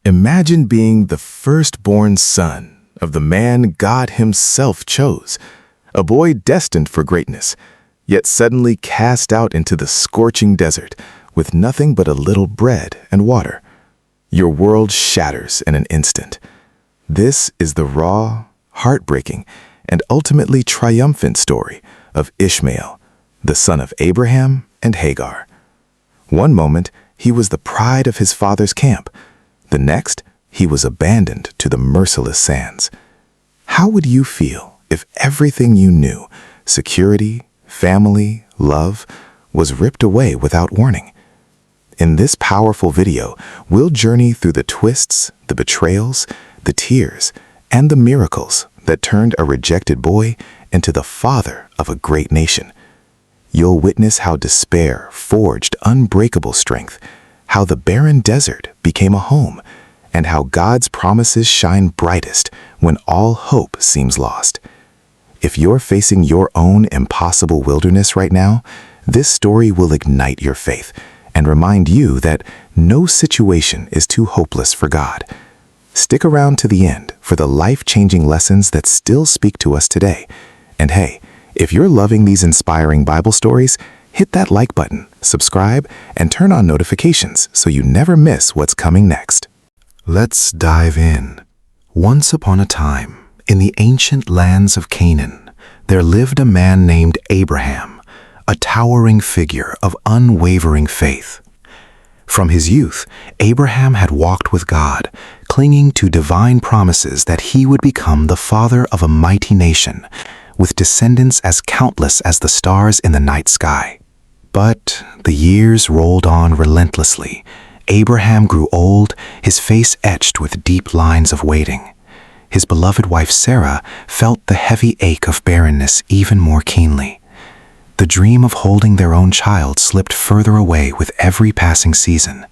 Imagine being the firstborn son of the man God himself chose, a boy destined for greatness, yet suddenly cast out into the scorching desert with nothing but a little bread and water. Your world shatters in an instant. This is the raw, heartbreaking, and ultimately triumphant story of Ishmael, the son of Abraham and Hagar. One moment, he was the pride of his father's camp. The next, he was abandoned to the merciless sands. How would you feel if everything you knew, security, family, love, was ripped away without warning? In this powerful video, we'll journey through the twists, the betrayals, the tears, and the miracles that turned a rejected boy into the father of a great nation. You'll witness how despair forged unbreakable strength, how the barren desert became a home, and how God's promises shine brightest when all hope seems lost. If you're facing your own impossible wilderness right now, this story will ignite your faith and remind you that no situation is too hopeless for God. Stick around to the end for the life-changing lessons that still speak to us today. And hey, if you're loving these inspiring Bible stories, hit that like button, subscribe, and turn on notifications so you never miss what's coming next. Let's dive in. Once upon a time, in the ancient lands of Canaan, there lived a man named Abraham, a towering figure of unwavering faith. From his youth, Abraham had walked with God, clinging to divine promises that he would become the father of a mighty nation, with descendants as countless as the stars in the night sky. But the years rolled on relentlessly. Abraham grew old, his face etched with deep lines of waiting. His beloved wife Sarah felt the heavy ache of barrenness even more keenly. The dream of holding their own child slipped further away with every passing season.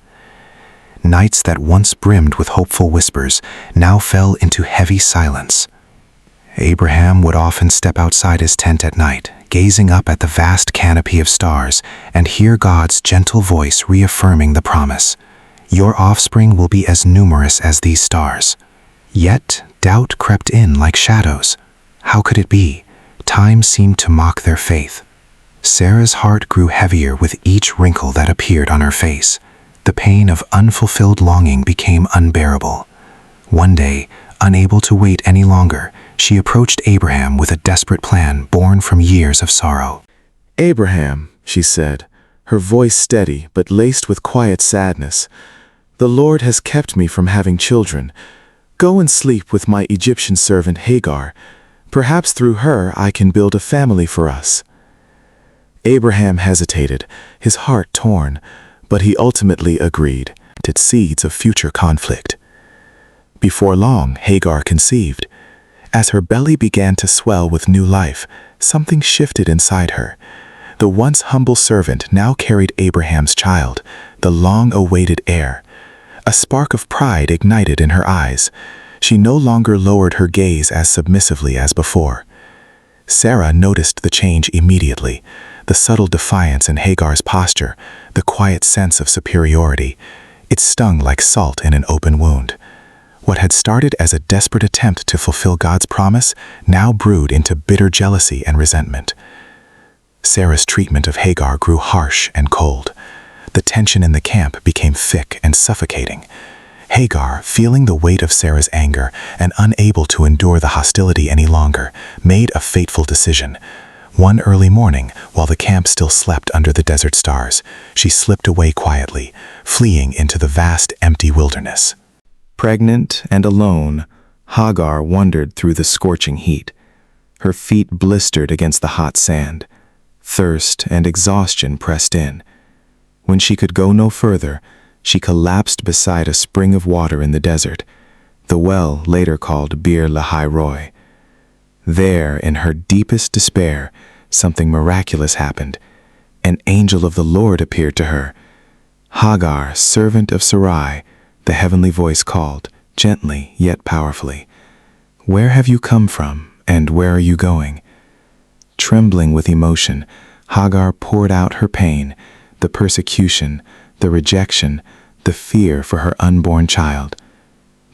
Nights that once brimmed with hopeful whispers now fell into heavy silence. Abraham would often step outside his tent at night, gazing up at the vast canopy of stars, and hear God's gentle voice reaffirming the promise, "Your offspring will be as numerous as these stars." Yet doubt crept in like shadows. How could it be? Time seemed to mock their faith. Sarah's heart grew heavier with each wrinkle that appeared on her face. The pain of unfulfilled longing became unbearable. One day, unable to wait any longer, she approached Abraham with a desperate plan born from years of sorrow. "Abraham," she said, her voice steady but laced with quiet sadness, "the Lord has kept me from having children. Go and sleep with my Egyptian servant Hagar. Perhaps through her I can build a family for us." Abraham hesitated, his heart torn, but he ultimately agreed. It seeds of future conflict. Before long, Hagar conceived. As her belly began to swell with new life, something shifted inside her. The once humble servant now carried Abraham's child, the long-awaited heir. A spark of pride ignited in her eyes. She no longer lowered her gaze as submissively as before. Sarah noticed the change immediately, the subtle defiance in Hagar's posture, the quiet sense of superiority. It stung like salt in an open wound. What had started as a desperate attempt to fulfill God's promise now brewed into bitter jealousy and resentment. Sarah's treatment of Hagar grew harsh and cold. The tension in the camp became thick and suffocating. Hagar, feeling the weight of Sarah's anger and unable to endure the hostility any longer, made a fateful decision. One early morning, while the camp still slept under the desert stars, she slipped away quietly, fleeing into the vast, empty wilderness. Pregnant and alone, Hagar wandered through the scorching heat. Her feet blistered against the hot sand. Thirst and exhaustion pressed in. When she could go no further, she collapsed beside a spring of water in the desert, the well later called Bir Lahai Roi. There, in her deepest despair, something miraculous happened. An angel of the Lord appeared to her. "Hagar, servant of Sarai," the heavenly voice called, gently yet powerfully. "Where have you come from, and where are you going?" Trembling with emotion, Hagar poured out her pain, the persecution, the rejection, the fear for her unborn child.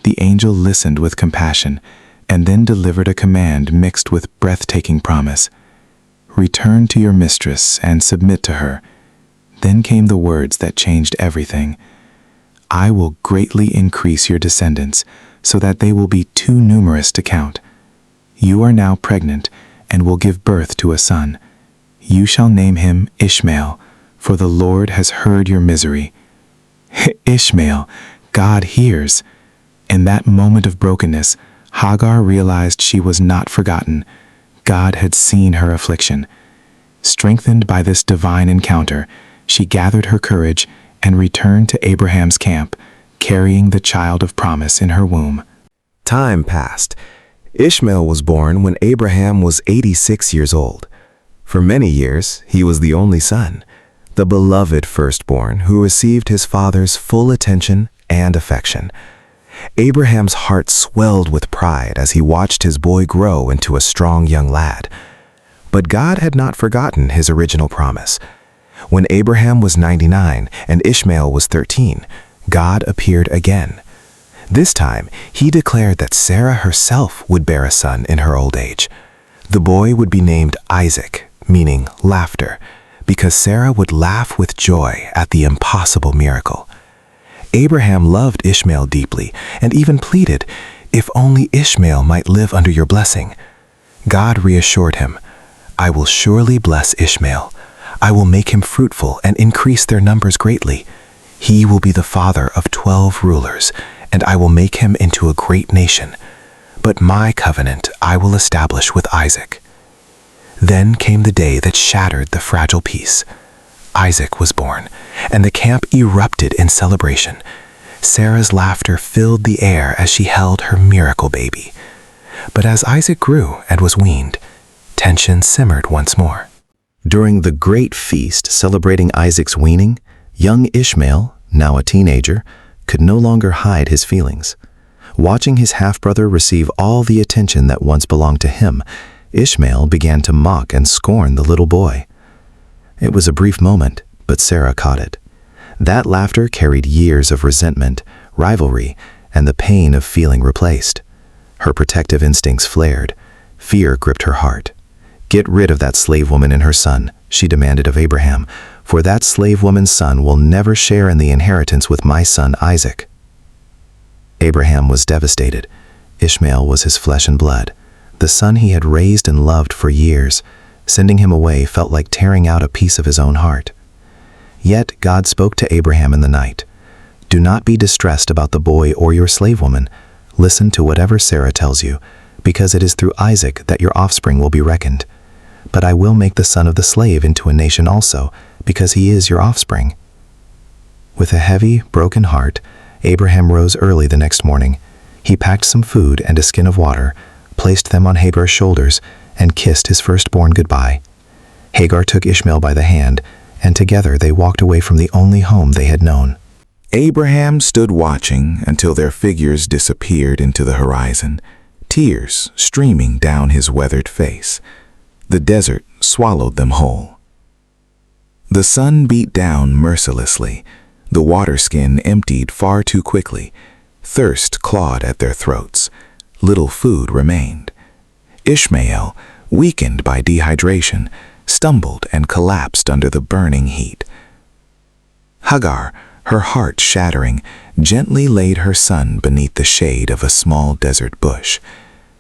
The angel listened with compassion and then delivered a command mixed with breathtaking promise. "Return to your mistress and submit to her." Then came the words that changed everything. "I will greatly increase your descendants so that they will be too numerous to count. You are now pregnant and will give birth to a son. You shall name him Ishmael, for the Lord has heard your misery." Ishmael, God hears. In that moment of brokenness, Hagar realized she was not forgotten. God had seen her affliction. Strengthened by this divine encounter, she gathered her courage and returned to Abraham's camp, carrying the child of promise in her womb. Time passed. Ishmael was born when Abraham was 86 years old. For many years, he was the only son, the beloved firstborn who received his father's full attention and affection. Abraham's heart swelled with pride as he watched his boy grow into a strong young lad. But God had not forgotten his original promise. When Abraham was 99 and Ishmael was 13, God appeared again. This time, he declared that Sarah herself would bear a son in her old age. The boy would be named Isaac, meaning laughter, because Sarah would laugh with joy at the impossible miracle. Abraham loved Ishmael deeply and even pleaded, "If only Ishmael might live under your blessing." God reassured him, "I will surely bless Ishmael. I will make him fruitful and increase their numbers greatly. He will be the father of 12 rulers, and I will make him into a great nation. But my covenant I will establish with Isaac." Then came the day that shattered the fragile peace. Isaac was born, and the camp erupted in celebration. Sarah's laughter filled the air as she held her miracle baby. But as Isaac grew and was weaned, tension simmered once more. During the great feast celebrating Isaac's weaning, young Ishmael, now a teenager, could no longer hide his feelings. Watching his half-brother receive all the attention that once belonged to him, Ishmael began to mock and scorn the little boy. It was a brief moment, but Sarah caught it. That laughter carried years of resentment, rivalry, and the pain of feeling replaced. Her protective instincts flared. Fear gripped her heart. "Get rid of that slave woman and her son," she demanded of Abraham, "for that slave woman's son will never share in the inheritance with my son Isaac." Abraham was devastated. Ishmael was his flesh and blood, the son he had raised and loved for years. Sending him away felt like tearing out a piece of his own heart. Yet God spoke to Abraham in the night. "Do not be distressed about the boy or your slave woman. Listen to whatever Sarah tells you, because it is through Isaac that your offspring will be reckoned. But I will make the son of the slave into a nation also, because he is your offspring." With a heavy, broken heart, Abraham rose early the next morning. He packed some food and a skin of water, placed them on Hagar's shoulders, and kissed his firstborn goodbye. Hagar took Ishmael by the hand, and together they walked away from the only home they had known. Abraham stood watching until their figures disappeared into the horizon, tears streaming down his weathered face. The desert swallowed them whole. The sun beat down mercilessly. The water skin emptied far too quickly. Thirst clawed at their throats. Little food remained. Ishmael, weakened by dehydration, stumbled and collapsed under the burning heat. Hagar, her heart shattering, gently laid her son beneath the shade of a small desert bush.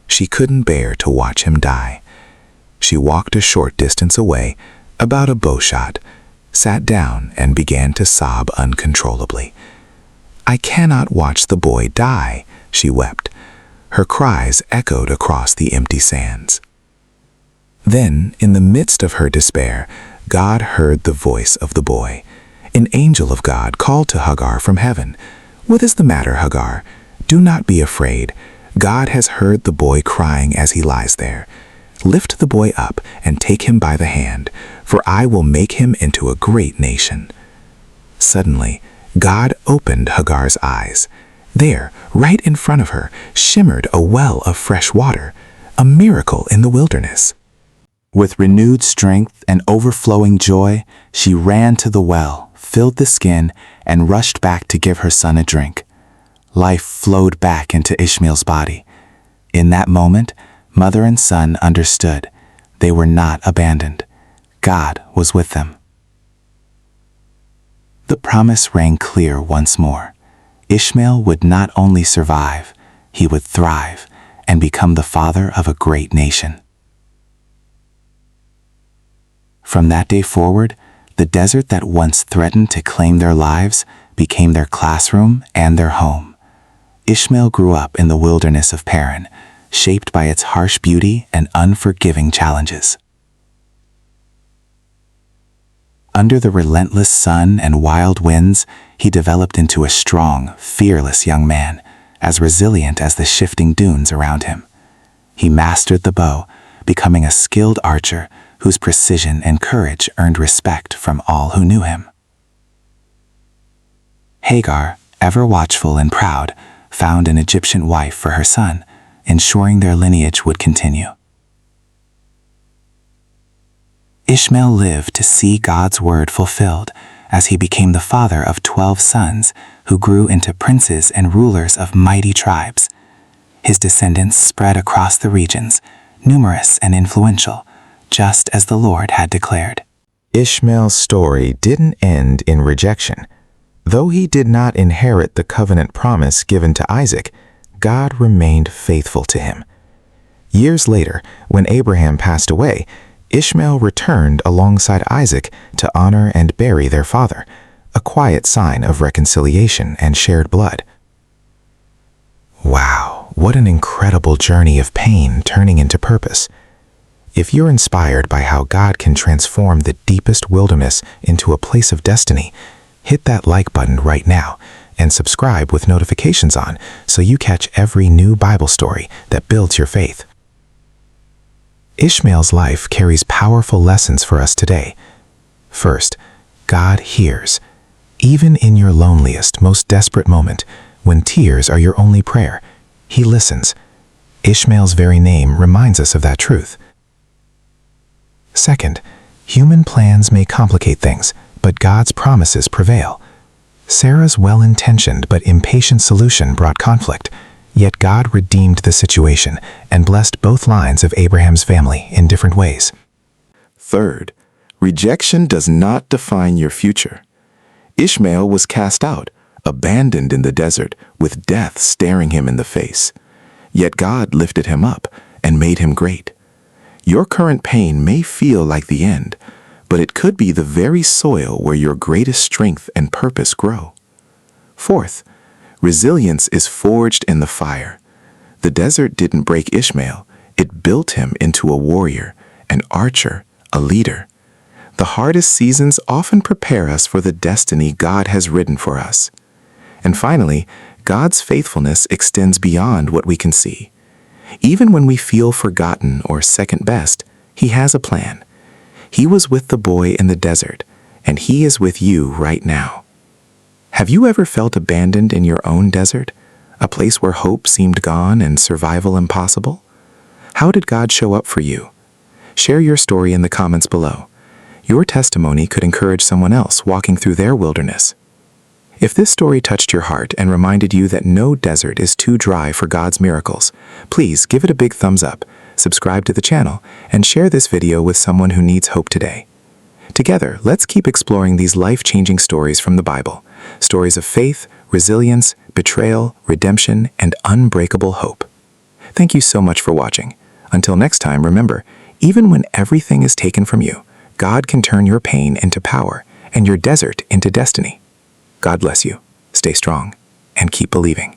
She couldn't bear to watch him die. She walked a short distance away, about a bowshot, sat down and began to sob uncontrollably. "I cannot watch the boy die," she wept. Her cries echoed across the empty sands. Then, in the midst of her despair, God heard the voice of the boy. An angel of God called to Hagar from heaven. "What is the matter, Hagar? Do not be afraid. God has heard the boy crying as he lies there. Lift the boy up and take him by the hand, for I will make him into a great nation." Suddenly, God opened Hagar's eyes. There, right in front of her, shimmered a well of fresh water, a miracle in the wilderness. With renewed strength and overflowing joy, she ran to the well, filled the skin, and rushed back to give her son a drink. Life flowed back into Ishmael's body. In that moment, mother and son understood. They were not abandoned. God was with them. The promise rang clear once more. Ishmael would not only survive, he would thrive and become the father of a great nation. From that day forward, the desert that once threatened to claim their lives became their classroom and their home. Ishmael grew up in the wilderness of Barren, shaped by its harsh beauty and unforgiving challenges. Under the relentless sun and wild winds, he developed into a strong, fearless young man, as resilient as the shifting dunes around him. He mastered the bow, becoming a skilled archer whose precision and courage earned respect from all who knew him. Hagar, ever watchful and proud, found an Egyptian wife for her son, ensuring their lineage would continue. Ishmael lived to see God's word fulfilled as he became the father of 12 sons who grew into princes and rulers of mighty tribes. His descendants spread across the regions, numerous and influential, just as the Lord had declared. Ishmael's story didn't end in rejection. Though he did not inherit the covenant promise given to Isaac, God remained faithful to him. Years later, when Abraham passed away, Ishmael returned alongside Isaac to honor and bury their father, a quiet sign of reconciliation and shared blood. Wow, what an incredible journey of pain turning into purpose. If you're inspired by how God can transform the deepest wilderness into a place of destiny, hit that like button right now and subscribe with notifications on so you catch every new Bible story that builds your faith. Ishmael's life carries powerful lessons for us today. First, God hears. Even in your loneliest, most desperate moment, when tears are your only prayer, He listens. Ishmael's very name reminds us of that truth. Second, human plans may complicate things, but God's promises prevail. Sarah's well-intentioned but impatient solution brought conflict, yet God redeemed the situation and blessed both lines of Abraham's family in different ways. Third, rejection does not define your future. Ishmael was cast out, abandoned in the desert, with death staring him in the face. Yet God lifted him up and made him great. Your current pain may feel like the end, but it could be the very soil where your greatest strength and purpose grow. Fourth, resilience is forged in the fire. The desert didn't break Ishmael, it built him into a warrior, an archer, a leader. The hardest seasons often prepare us for the destiny God has written for us. And finally, God's faithfulness extends beyond what we can see. Even when we feel forgotten or second best, He has a plan. He was with the boy in the desert, and He is with you right now. Have you ever felt abandoned in your own desert, a place where hope seemed gone and survival impossible? How did God show up for you? Share your story in the comments below. Your testimony could encourage someone else walking through their wilderness. If this story touched your heart and reminded you that no desert is too dry for God's miracles, please give it a big thumbs up, subscribe to the channel, and share this video with someone who needs hope today. Together, let's keep exploring these life-changing stories from the Bible, stories of faith, resilience, betrayal, redemption, and unbreakable hope. Thank you so much for watching. Until next time, remember, even when everything is taken from you, God can turn your pain into power and your desert into destiny. God bless you. Stay strong and keep believing.